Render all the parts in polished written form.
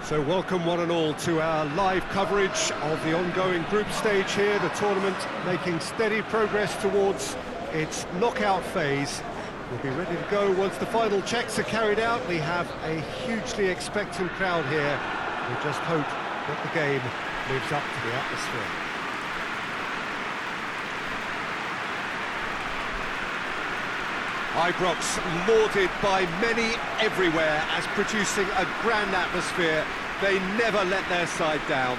So welcome one and all to our live coverage of the ongoing group stage here, the tournament making steady progress towards its knockout phase. We'll be ready to go once the final checks are carried out. We have a hugely expectant crowd here. We just hope that the game lives up to the atmosphere. Ibrox lauded by many everywhere as producing a grand atmosphere. They never let their side down.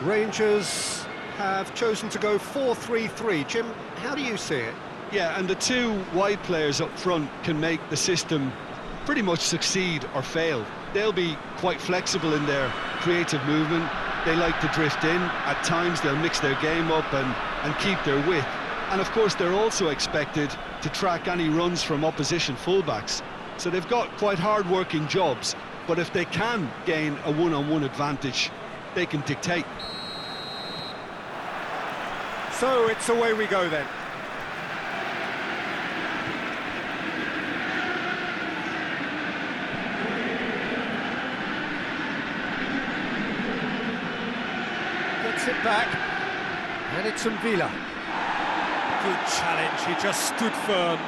Rangers have chosen to go 4-3-3. Jim, how do you see it? Yeah, and the two wide players up front can make the system pretty much succeed or fail. They'll be quite flexible in their creative movement. They like to drift in. At times they'll mix their game up and keep their width. And of course they're also expected to track any runs from opposition fullbacks. So they've got quite hard-working jobs, but if they can gain a one-on-one advantage, they can dictate. So it's away we go then. Gets it back, and it's Villa. Good challenge, he just stood firm.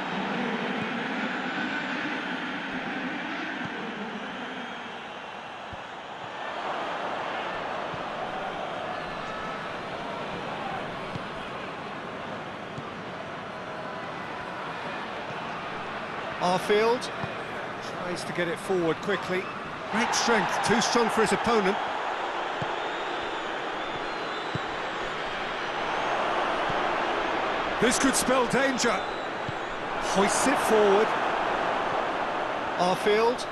Arfield tries to get it forward quickly. Great strength, too strong for his opponent. This could spell danger. Hoists it forward. Arfield.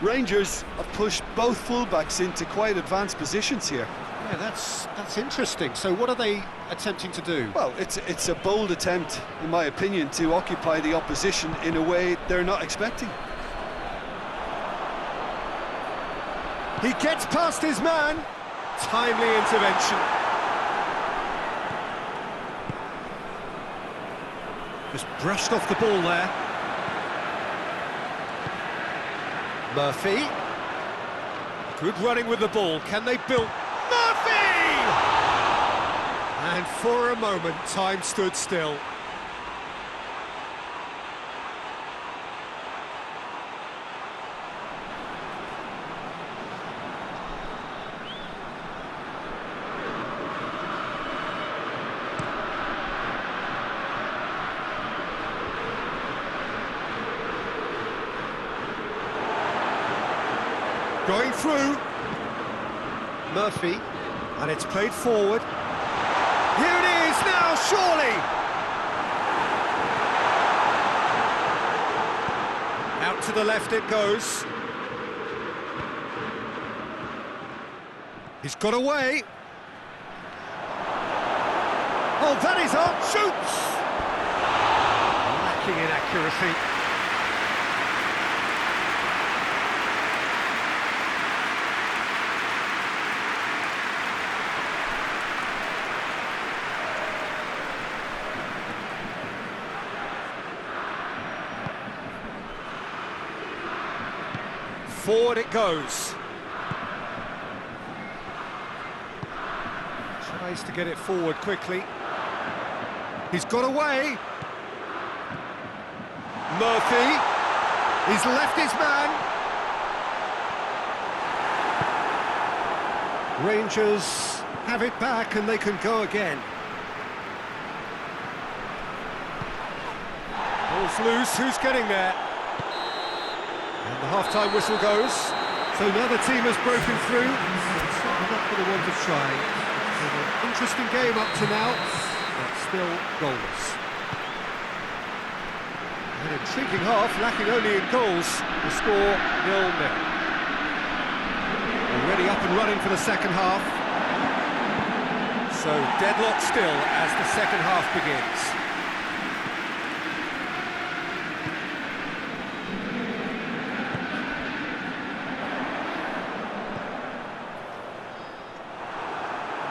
Rangers have pushed both fullbacks into quite advanced positions here. Yeah, that's interesting. So what are they attempting to do? Well, it's a bold attempt, in my opinion, to occupy the opposition in a way they're not expecting. He gets past his man. Timely intervention. Just brushed off the ball there. Murphy. Good running with the ball. Can they build? Murphy! And for a moment, time stood still. Going through. Murphy, and it's played forward. Here it is now, surely! Out to the left it goes. He's got away. Oh, that is on, shoots! Lacking in accuracy. Forward it goes. Tries to get it forward quickly. He's got away. Murphy. He's left his man. Rangers have it back and they can go again. Ball's loose. Who's getting there? And the half-time whistle goes. So neither team has broken through. It's certainly not for the want of trying. It's been an interesting game up to now, but still goalless. An intriguing half, lacking only in goals. The score 0-0. Already already up and running for the second half. So deadlock still as the second half begins.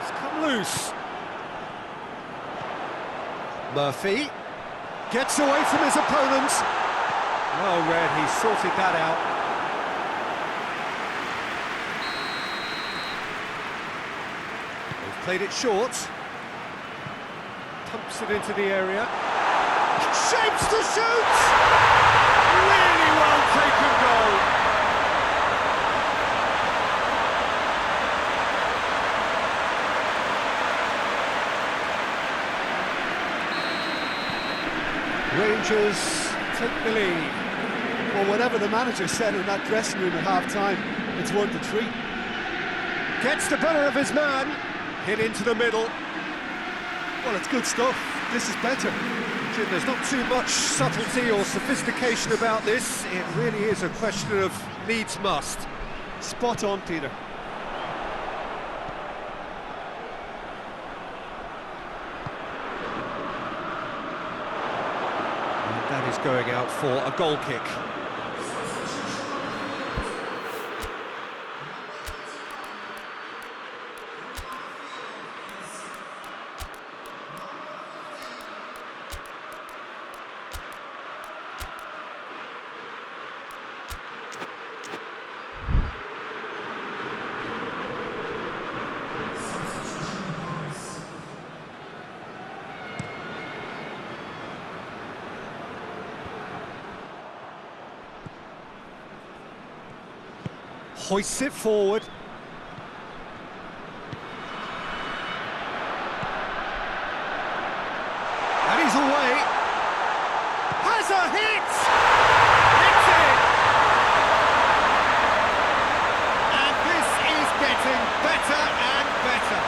It's come loose. Murphy gets away from his opponent. Well read, he sorted that out. They've played it short. Pumps it into the area. Shapes to shoot! Really well taken goal. Rangers take the lead. Well, whatever the manager said in that dressing room at half-time, it's worth the treat. Gets the better of his man. Hit into the middle. Well, it's good stuff. This is better. Jim, there's not too much subtlety or sophistication about this. It really is a question of needs must. Spot on, Peter. And that is going out for a goal kick. Hoists it forward. And he's away. Has a hit! It's in! And this is getting better and better.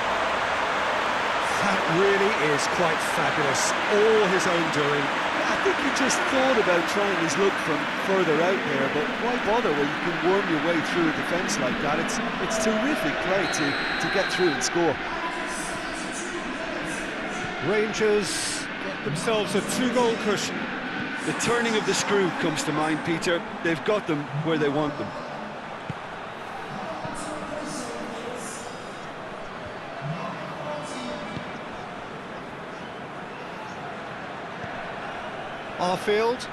That really is quite fabulous. All his own doing. I think he just thought about trying his luck from further out there, but why bother when you can worm your way through a defence like that? It's terrific play to get through and score. Rangers get themselves a 2-goal cushion. The turning of the screw comes to mind, Peter. They've got them where they want them. Arfield.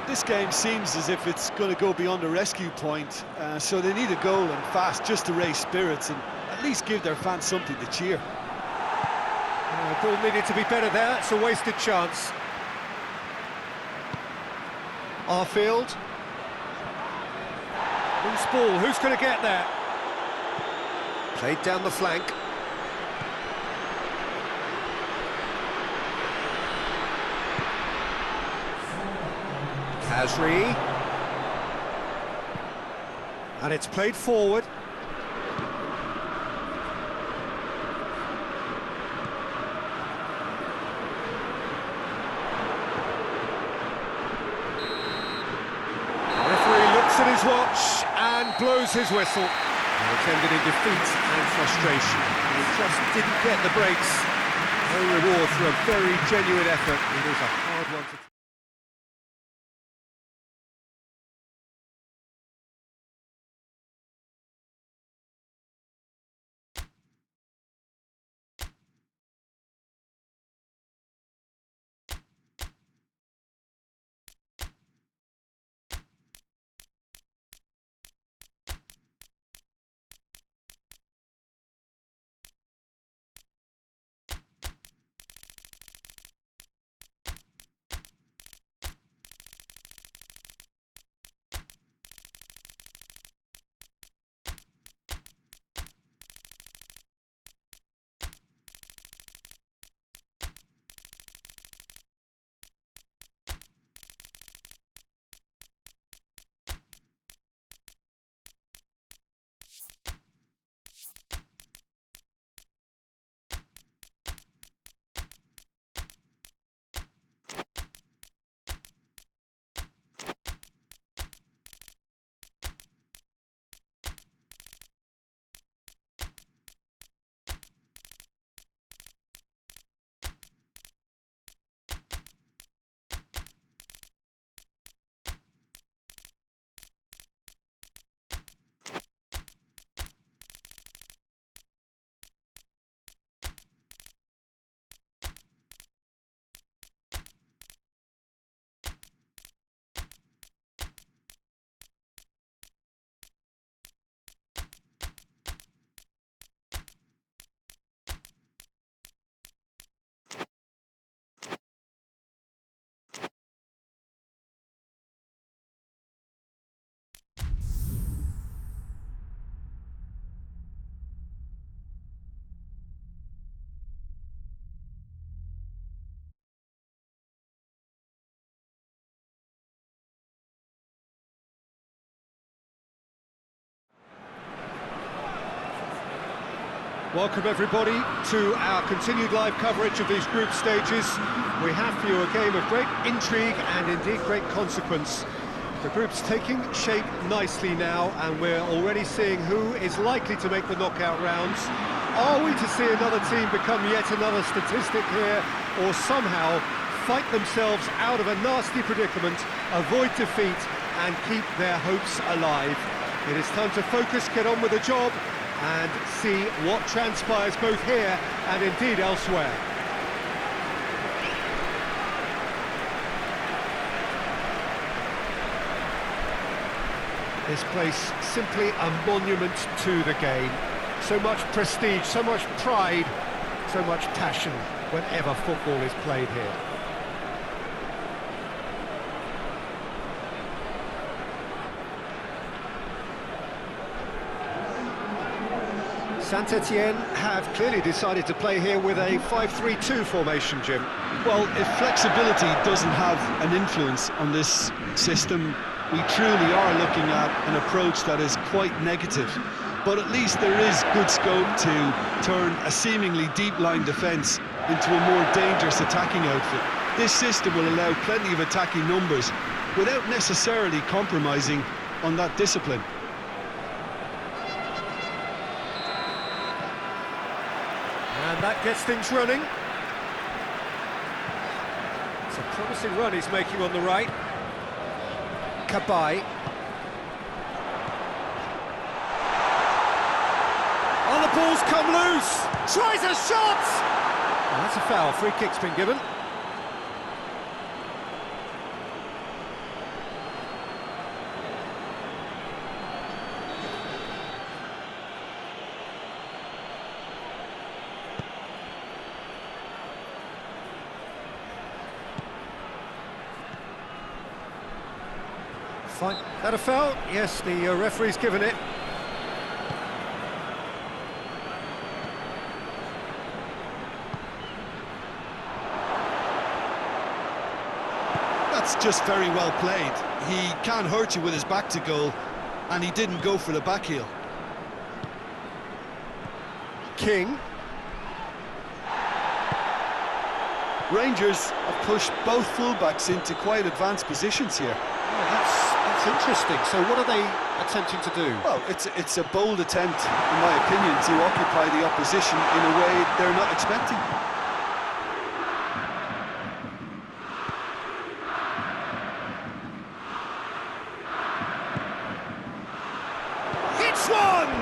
This game seems as if it's going to go beyond a rescue point, so they need a goal and fast just to raise spirits and at least give their fans something to cheer. Ball needed to be better there. It's a wasted chance. Arfield. Loose ball. Who's going to get there? Played down the flank. Kazri. And it's played forward. The referee looks at his watch and blows his whistle. It ended in defeat and frustration. He just didn't get the breaks. No reward for a very genuine effort. It is a hard one to... Welcome everybody to our continued live coverage of these group stages. We have for you a game of great intrigue and indeed great consequence. The group's taking shape nicely now, and we're already seeing who is likely to make the knockout rounds. Are we to see another team become yet another statistic here, or somehow fight themselves out of a nasty predicament, avoid defeat and keep their hopes alive? It is time to focus, get on with the job, and see what transpires both here and indeed elsewhere. This place simply a monument to the game. So much prestige, so much pride, so much passion whenever football is played here. Saint-Etienne have clearly decided to play here with a 5-3-2 formation, Jim. Well, if flexibility doesn't have an influence on this system, we truly are looking at an approach that is quite negative. But at least there is good scope to turn a seemingly deep-line defence into a more dangerous attacking outfit. This system will allow plenty of attacking numbers without necessarily compromising on that discipline. And that gets things running. It's a promising run he's making on the right. Cabaye. Oh, the ball's come loose! Tries a shot! Oh, that's a foul. Free kick's been given. Fine. That a foul? Yes, the referee's given it. That's just very well played. He can't hurt you with his back to goal, and he didn't go for the back heel. King. Rangers have pushed both fullbacks into quite advanced positions here. Oh, that's interesting. So what are they attempting to do? Well, it's a bold attempt, in my opinion, to occupy the opposition in a way they're not expecting. Hits one!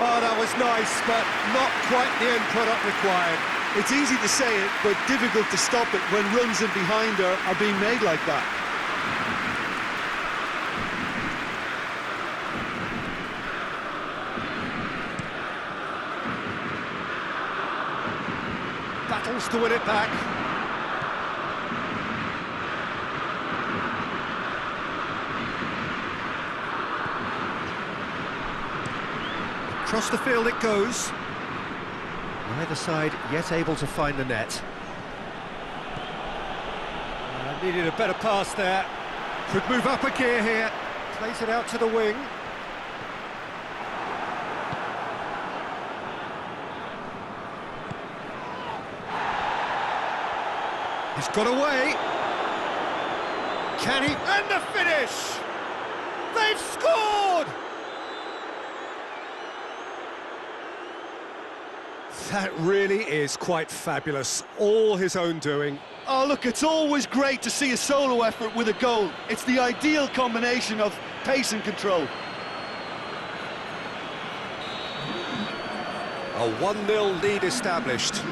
Oh, that was nice, but not quite the end product required. It's easy to say it, but difficult to stop it when runs in behind are being made like that. Battles to win it back. Across the field it goes. Neither side yet able to find the net. Needed a better pass there. Could move up a gear here. Plays it out to the wing. He's got away. Can he? And the finish! They've scored! That really is quite fabulous. All his own doing. Oh, look, it's always great to see a solo effort with a goal. It's the ideal combination of pace and control. A 1-0 lead established.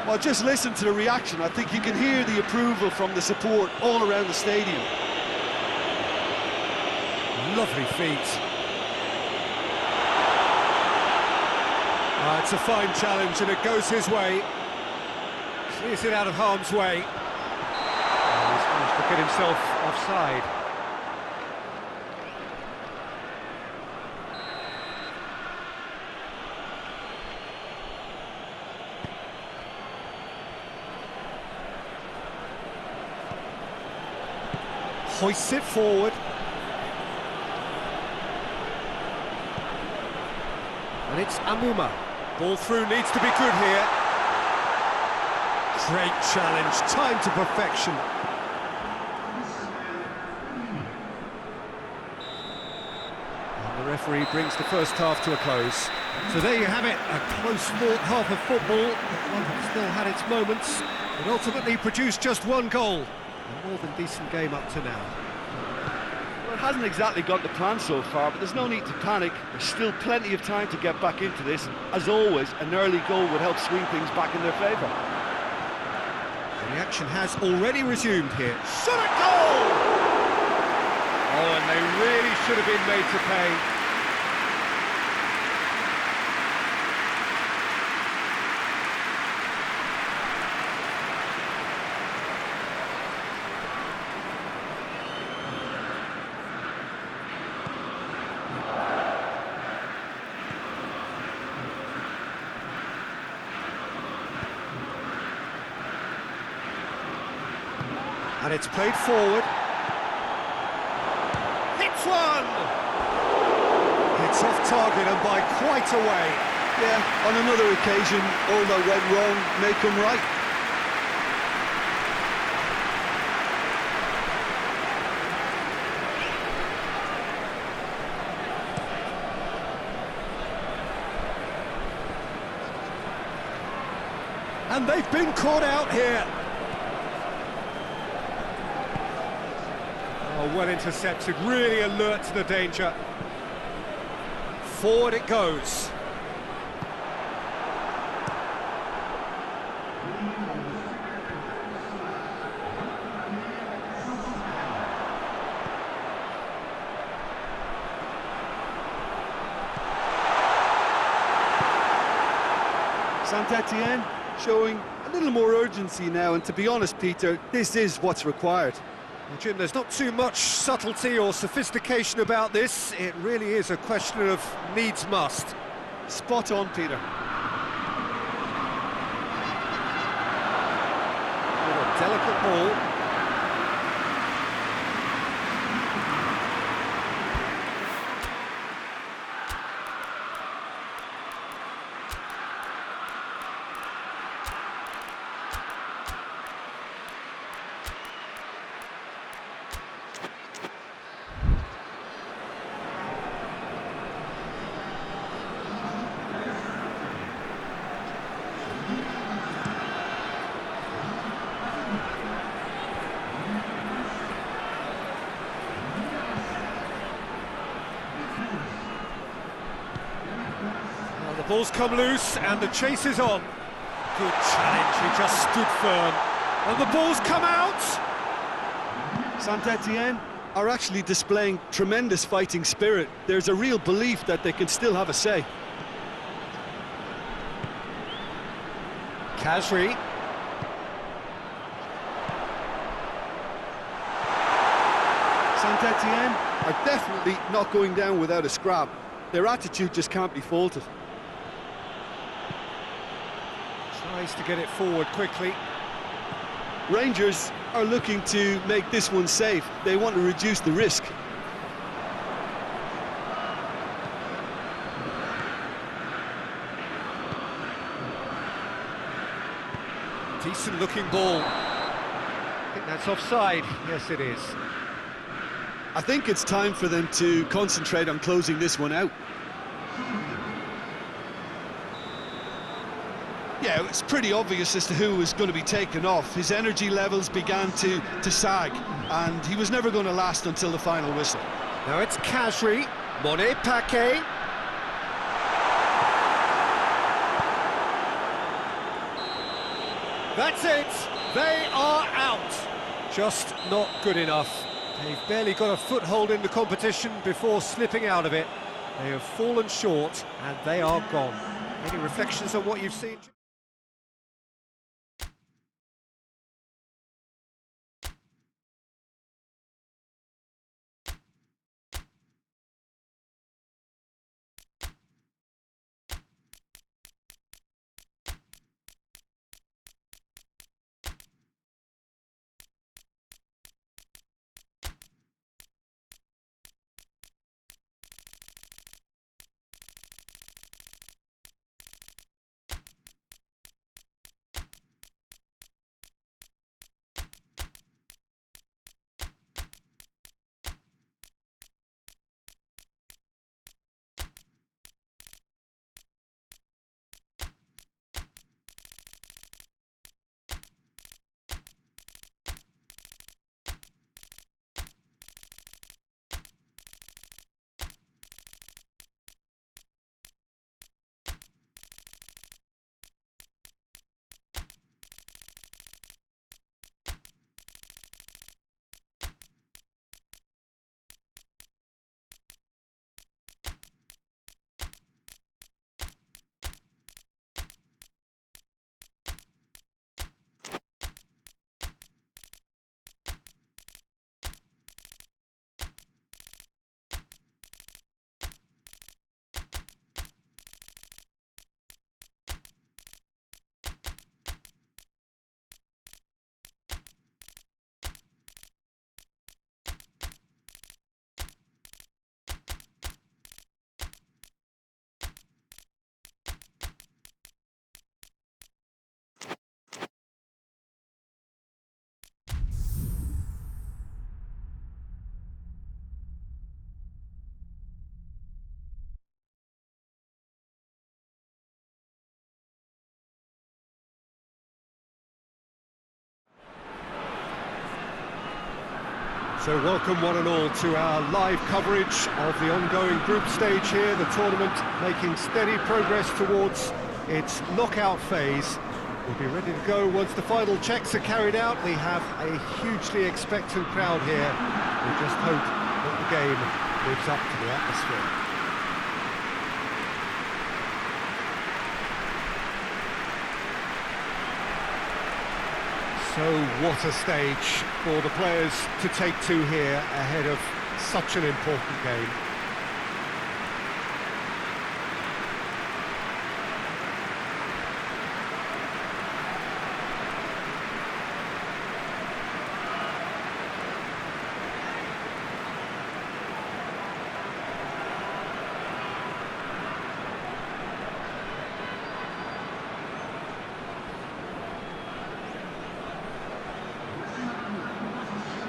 Well, just listen to the reaction. I think you can hear the approval from the support all around the stadium. Lovely feet. It's a fine challenge and it goes his way. Clears it out of harm's way. He's managed to get himself offside. Hoists it forward. And it's Amuma. Ball through needs to be good here. Great challenge, time to perfection. And the referee brings the first half to a close. So there you have it, a close-fought half of football. One that still had its moments, but ultimately produced just one goal. A more than decent game up to now. Well, it hasn't exactly got the plan so far, but there's no need to panic. There's still plenty of time to get back into this. As always, an early goal would help swing things back in their favour. The action has already resumed here. Shot at goal! Oh, and they really should have been made to pay. And it's played forward. Hits one! It's off target and by quite a way. Yeah, on another occasion, all that went wrong may come right. And they've been caught out here. Oh, well intercepted, really alert to the danger. Forward it goes. Saint-Etienne showing a little more urgency now, and to be honest, Peter, this is what's required. Well, Jim, there's not too much subtlety or sophistication about this. It really is a question of needs must. Spot on, Peter. What a delicate ball. The ball's come loose and the chase is on. Good challenge, he just stood firm. And the ball's come out! Saint-Etienne are actually displaying tremendous fighting spirit. There's a real belief that they can still have a say. Khazri. Saint-Etienne are definitely not going down without a scrap. Their attitude just can't be faulted. Tries to get it forward quickly. Rangers are looking to make this one safe. They want to reduce the risk. Decent looking ball. I think that's offside. Yes, it is. I think it's time for them to concentrate on closing this one out. Yeah, it's pretty obvious as to who was going to be taken off. His energy levels began to sag, and he was never going to last until the final whistle. Now it's Khazri, Monet Paquet. That's it, they are out. Just not good enough. They've barely got a foothold in the competition before slipping out of it. They have fallen short and they are gone. Any reflections on what you've seen? So welcome one and all to our live coverage of the ongoing group stage here, the tournament making steady progress towards its knockout phase. We'll be ready to go once the final checks are carried out. We have a hugely expectant crowd here. We just hope that the game lives up to the atmosphere. So what a stage for the players to take to here ahead of such an important game.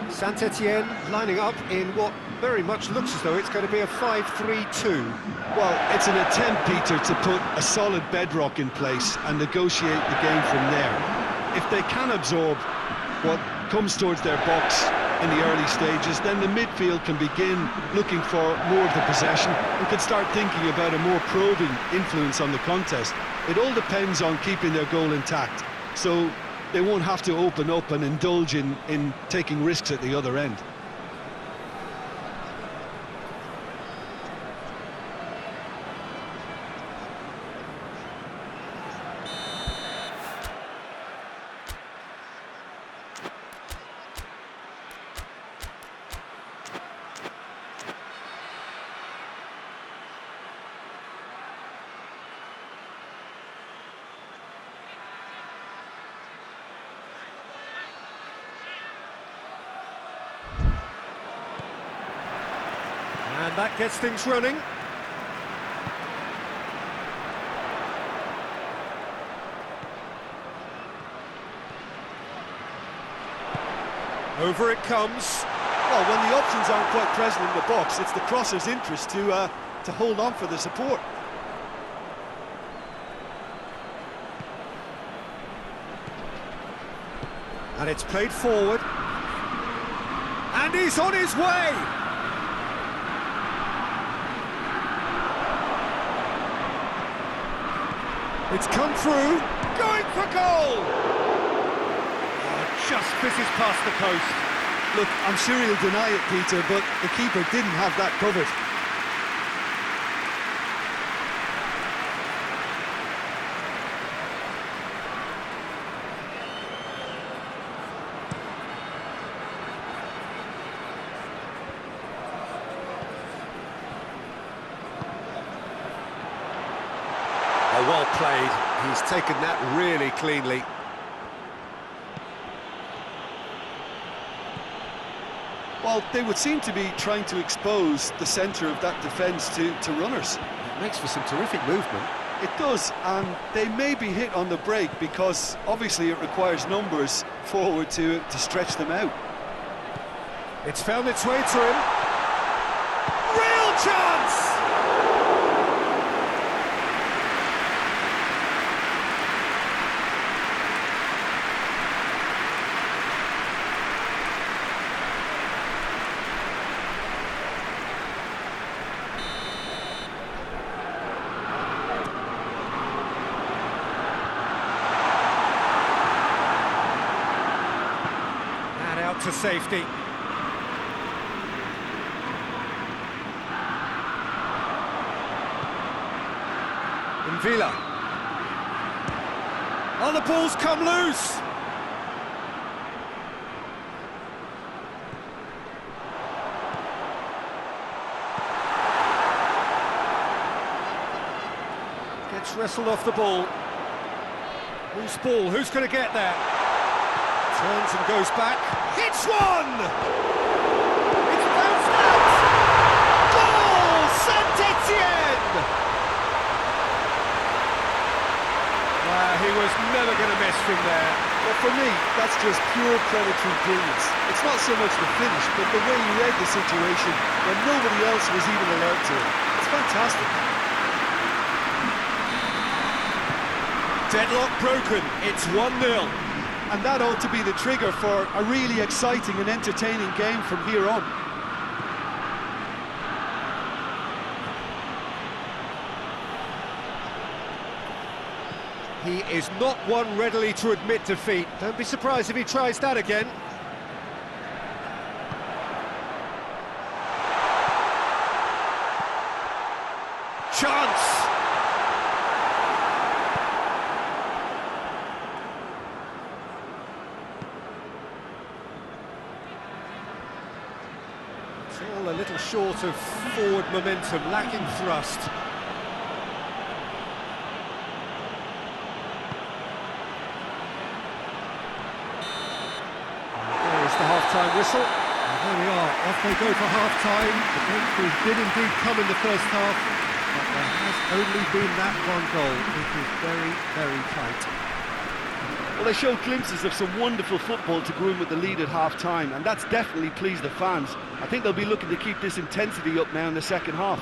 Saint-Etienne lining up in what very much looks as though it's going to be a 5-3-2. Well, it's an attempt, Peter, to put a solid bedrock in place and negotiate the game from there. If they can absorb what comes towards their box in the early stages, then the midfield can begin looking for more of the possession and can start thinking about a more probing influence on the contest. It all depends on keeping their goal intact. So they won't have to open up and indulge in taking risks at the other end. And that gets things running. Over it comes. Well, when the options aren't quite present in the box, it's the crosser's interest to hold on for the support. And it's played forward. And he's on his way! It's come through, going for goal! Oh, just fizzes past the post. Look, I'm sure he'll deny it, Peter, but the keeper didn't have that covered. Well played, he's taken that really cleanly. Well, they would seem to be trying to expose the centre of that defence to runners. It makes for some terrific movement. It does, and they may be hit on the break because obviously it requires numbers forward to stretch them out. It's found its way to him. Real chance! To safety. And Villa. Oh, the ball's come loose. Gets wrestled off the ball. Whose ball? Who's going to get there? Turns and goes back. Hits one! It's bounced out! Goal! Saint-Etienne! He was never going to miss from there. But for me, that's just pure predatory brilliance. It's not so much the finish, but the way he read the situation when nobody else was even allowed to. It's fantastic. Deadlock broken. It's 1-0. And that ought to be the trigger for a really exciting and entertaining game from here on. He is not one readily to admit defeat. Don't be surprised if he tries that again. Chance! It's all a little short of forward momentum, lacking thrust. The half-time whistle. And there we are, off they go for half-time. The breakthrough did indeed come in the first half, but there has only been that one goal. It is very, very tight. Well, they showed glimpses of some wonderful football to go in with the lead at half-time, and that's definitely pleased the fans. I think they'll be looking to keep this intensity up now in the second half.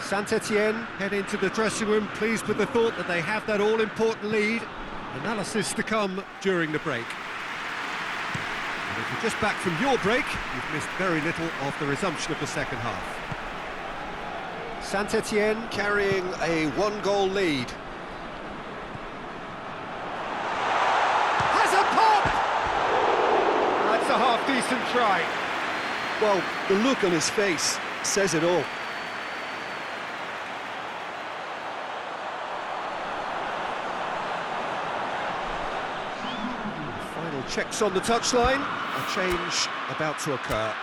Saint-Etienne head into the dressing room, pleased with the thought that they have that all-important lead. Analysis to come during the break. If you're just back from your break, you've missed very little of the resumption of the second half. Saint-Etienne carrying a one-goal lead. Has a pop! That's a half-decent try. Well, the look on his face says it all. Final checks on the touchline. A change about to occur.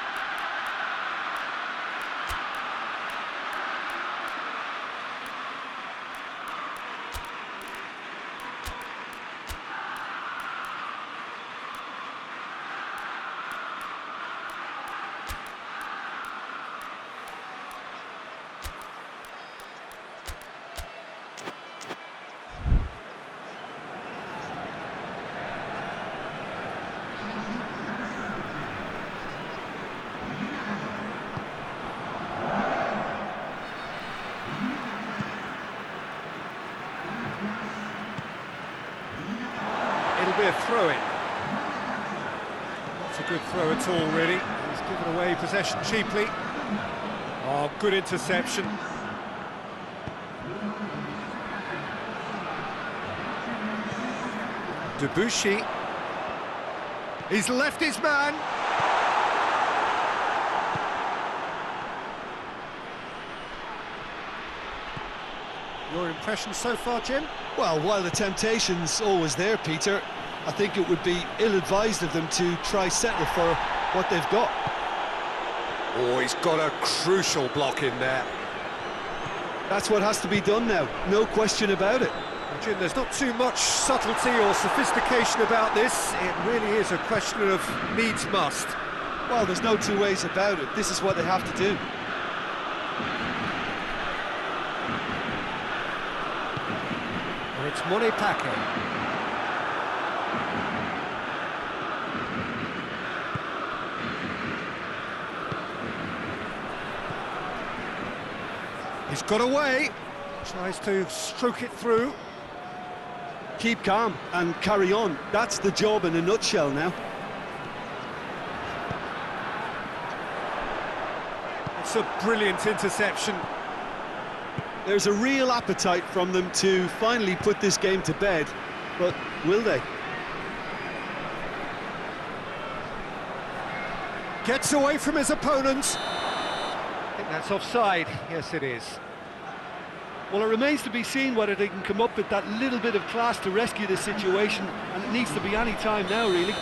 It'll be a throw-in. Not a good throw at all, really. He's given away possession cheaply. Oh, good interception. Debuchy. He's left his man. Your impression so far, Jim? Well, while the temptation's always there, Peter, I think it would be ill-advised of them to try settle for what they've got. Oh, he's got a crucial block in there. That's what has to be done now, no question about it. Jim, there's not too much subtlety or sophistication about this. It really is a question of needs must. Well, there's no two ways about it. This is what they have to do. And it's Monepake. He's got away. Tries to stroke it through. Keep calm and carry on. That's the job in a nutshell now. It's a brilliant interception. There's a real appetite from them to finally put this game to bed, but will they? Gets away from his opponent. I think that's offside. Yes, it is. Well, it remains to be seen whether they can come up with that little bit of class to rescue this situation, and it needs to be any time now, really.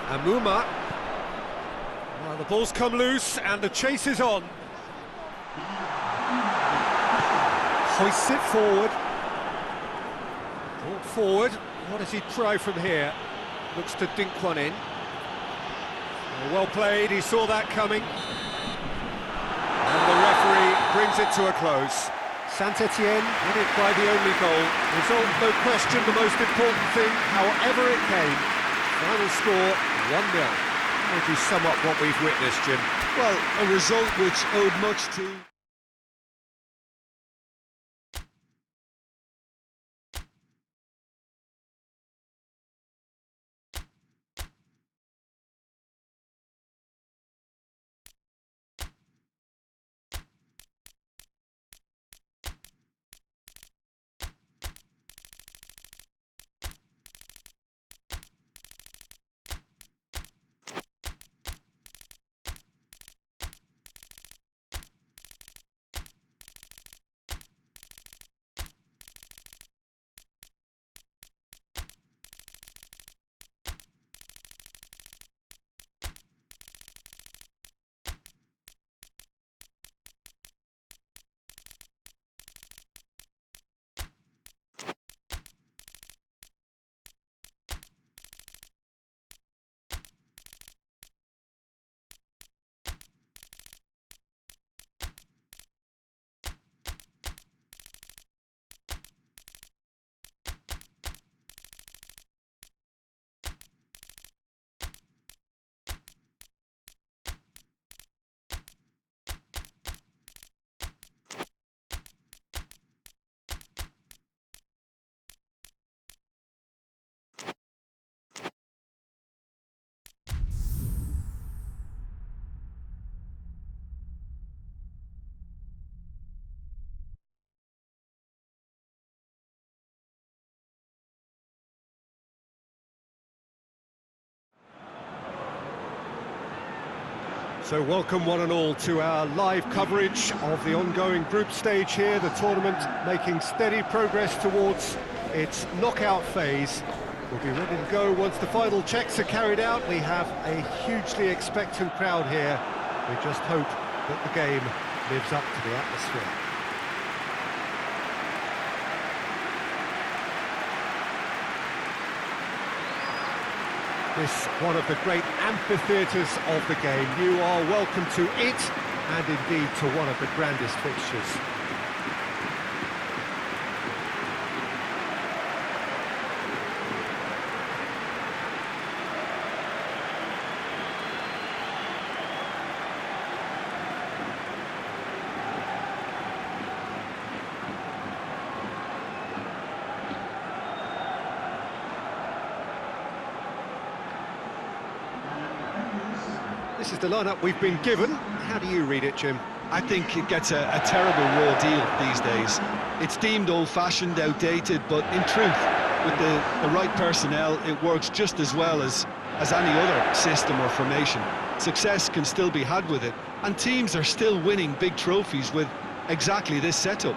Amuma. Well, the ball's come loose and the chase is on. Hoists it forward. Brought forward. What does he try from here? Looks to dink one in. Well played, he saw that coming. And the referee brings it to a close. Saint-Etienne win it by the only goal. Result, no question, the most important thing, however it came. Final score, 1-0. How would you sum up what we've witnessed, Jim? Well, a result which owed much to So welcome one and all to our live coverage of the ongoing group stage here, the tournament making steady progress towards its knockout phase. We'll be ready to go once the final checks are carried out. We have a hugely expectant crowd here. We just hope that the game lives up to the atmosphere. This one of the great amphitheatres of the game. You are welcome to it, and indeed to one of the grandest fixtures. This is the lineup we've been given. How do you read it, Jim? I think it gets a terrible raw deal these days. It's deemed old-fashioned, outdated, but in truth, with the right personnel, it works just as well as any other system or formation. Success can still be had with it, and teams are still winning big trophies with exactly this setup.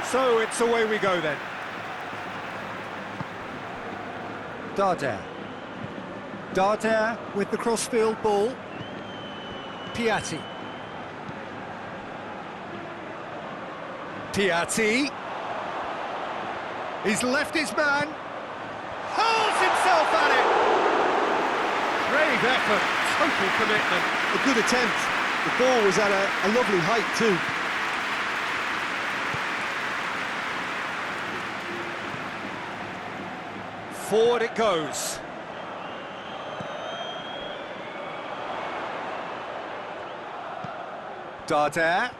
So it's away we go then. Darder with the crossfield ball. Piatti. He's left his man. Hurls himself at it. Brave effort, total commitment. A good attempt. The ball was at a lovely height too. Forward it goes. Darder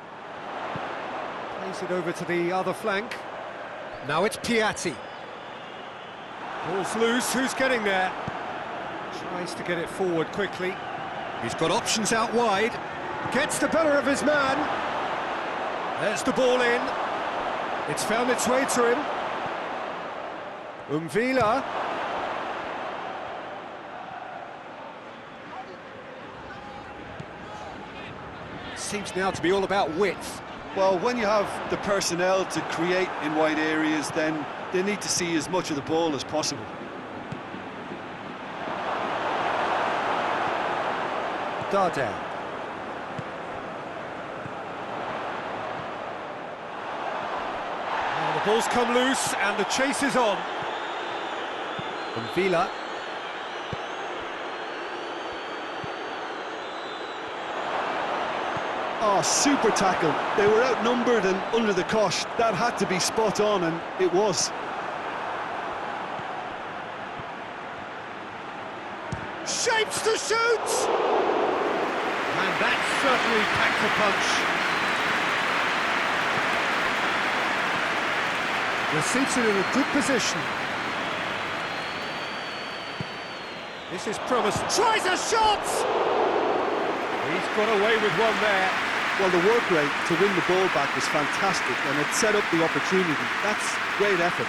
plays it over to the other flank. Now it's Piatti. Ball's loose, who's getting there? Tries to get it forward quickly. He's got options out wide. Gets the better of his man. There's the ball in. It's found its way to him. Umvila. Seems now to be all about width. Well, when you have the personnel to create in wide areas, then they need to see as much of the ball as possible. Darder. Oh, the ball's come loose and the chase is on. Umvila. Oh, super tackle. They were outnumbered and under the cosh. That had to be spot on, and it was. Shapes to shoot! And that certainly packs a punch. We're seated in a good position. This is promising. Tries a shot! He's got away with one there. Well, the work rate to win the ball back was fantastic, and it set up the opportunity. That's great effort.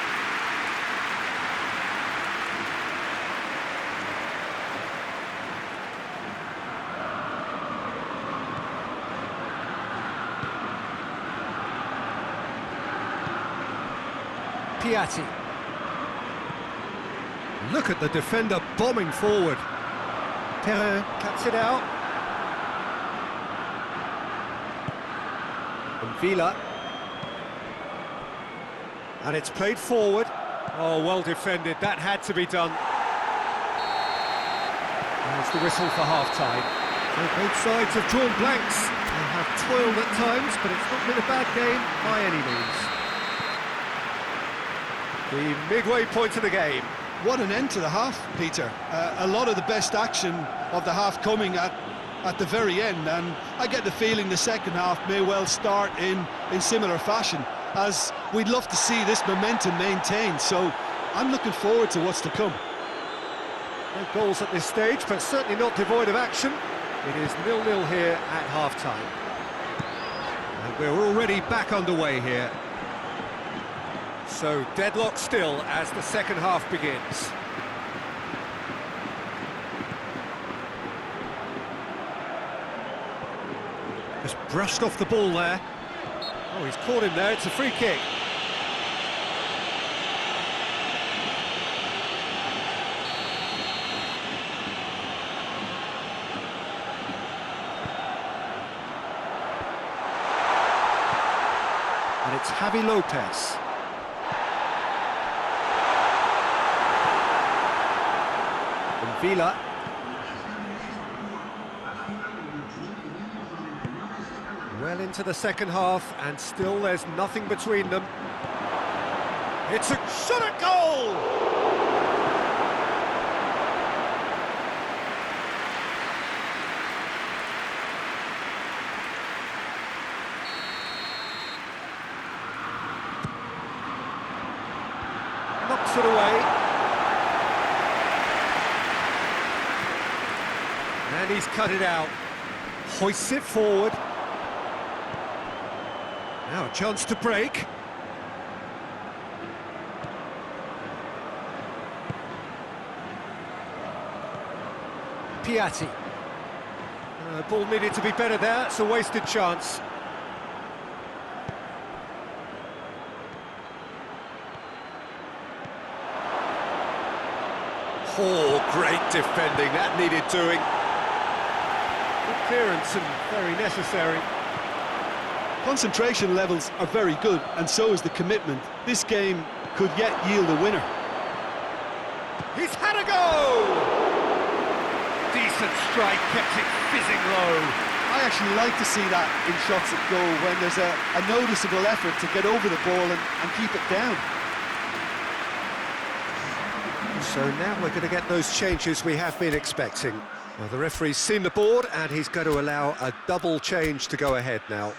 Piatti. Look at the defender bombing forward. Perrin cuts it out. Umvila. And it's played forward. Oh, well defended. That had to be done. There's the whistle for half-time. So both sides have drawn blanks. They have toiled at times, but it's not been a bad game by any means. The midway point of the game. What an end to the half, Peter. A lot of the best action of the half coming at the very end, and I get the feeling the second half may well start in similar fashion, as we'd love to see this momentum maintained, so I'm looking forward to what's to come. No goals at this stage, but certainly not devoid of action. It is 0-0 here at half-time. And we're already back underway here. So deadlock still as the second half begins. Just brushed off the ball there. Oh, he's caught him there, it's a free kick. And it's Javi Lopez. And Villa. Well into the second half, and still there's nothing between them. It's a shot at goal! Knocks it away. And he's cut it out. Hoists it forward. Now a chance to break. Piatti. Ball needed to be better there, it's a wasted chance. Oh, great defending, that needed doing. Good clearance and very necessary. Concentration levels are very good, and so is the commitment. This game could yet yield a winner. He's had a go! Decent strike, kept it fizzing low. I actually like to see that in shots at goal, when there's a noticeable effort to get over the ball and keep it down. So now we're going to get those changes we have been expecting. Well, the referee's seen the board, and he's going to allow a double change to go ahead now.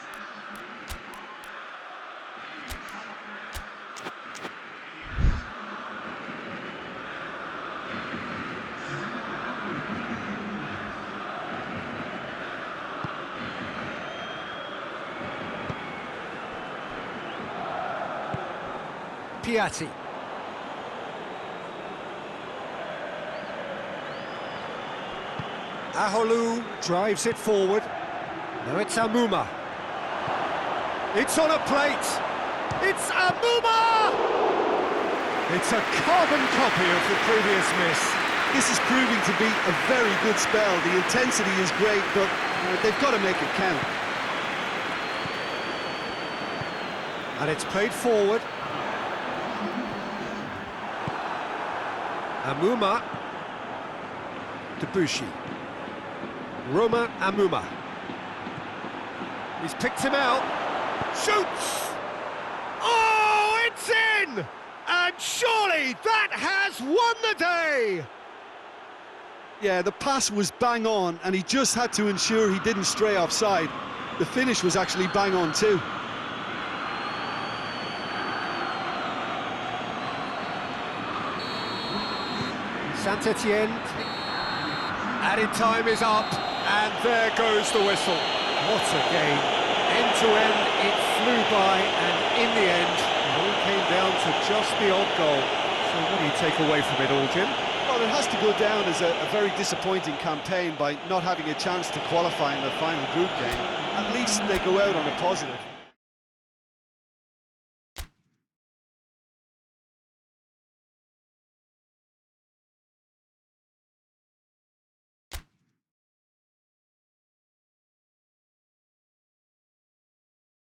Piatti. Aholu drives it forward. Now it's Amuma. It's on a plate. It's Amuma! It's a carbon copy of the previous miss. This is proving to be a very good spell. The intensity is great, but they've got to make it count. And it's played forward. Amuma. Debussy. Roma Amuma. He's picked him out. Shoots! Oh, it's in! And surely that has won the day! Yeah, the pass was bang on, and he just had to ensure he didn't stray offside. The finish was actually bang on too. Saint-Etienne. Added time is up, and there goes the whistle. What a game. End to end, it flew by, and in the end, it all came down to just the odd goal. So what do you take away from it all, Jim? Well, it has to go down as a very disappointing campaign by not having a chance to qualify in the final group game. At least they go out on a positive.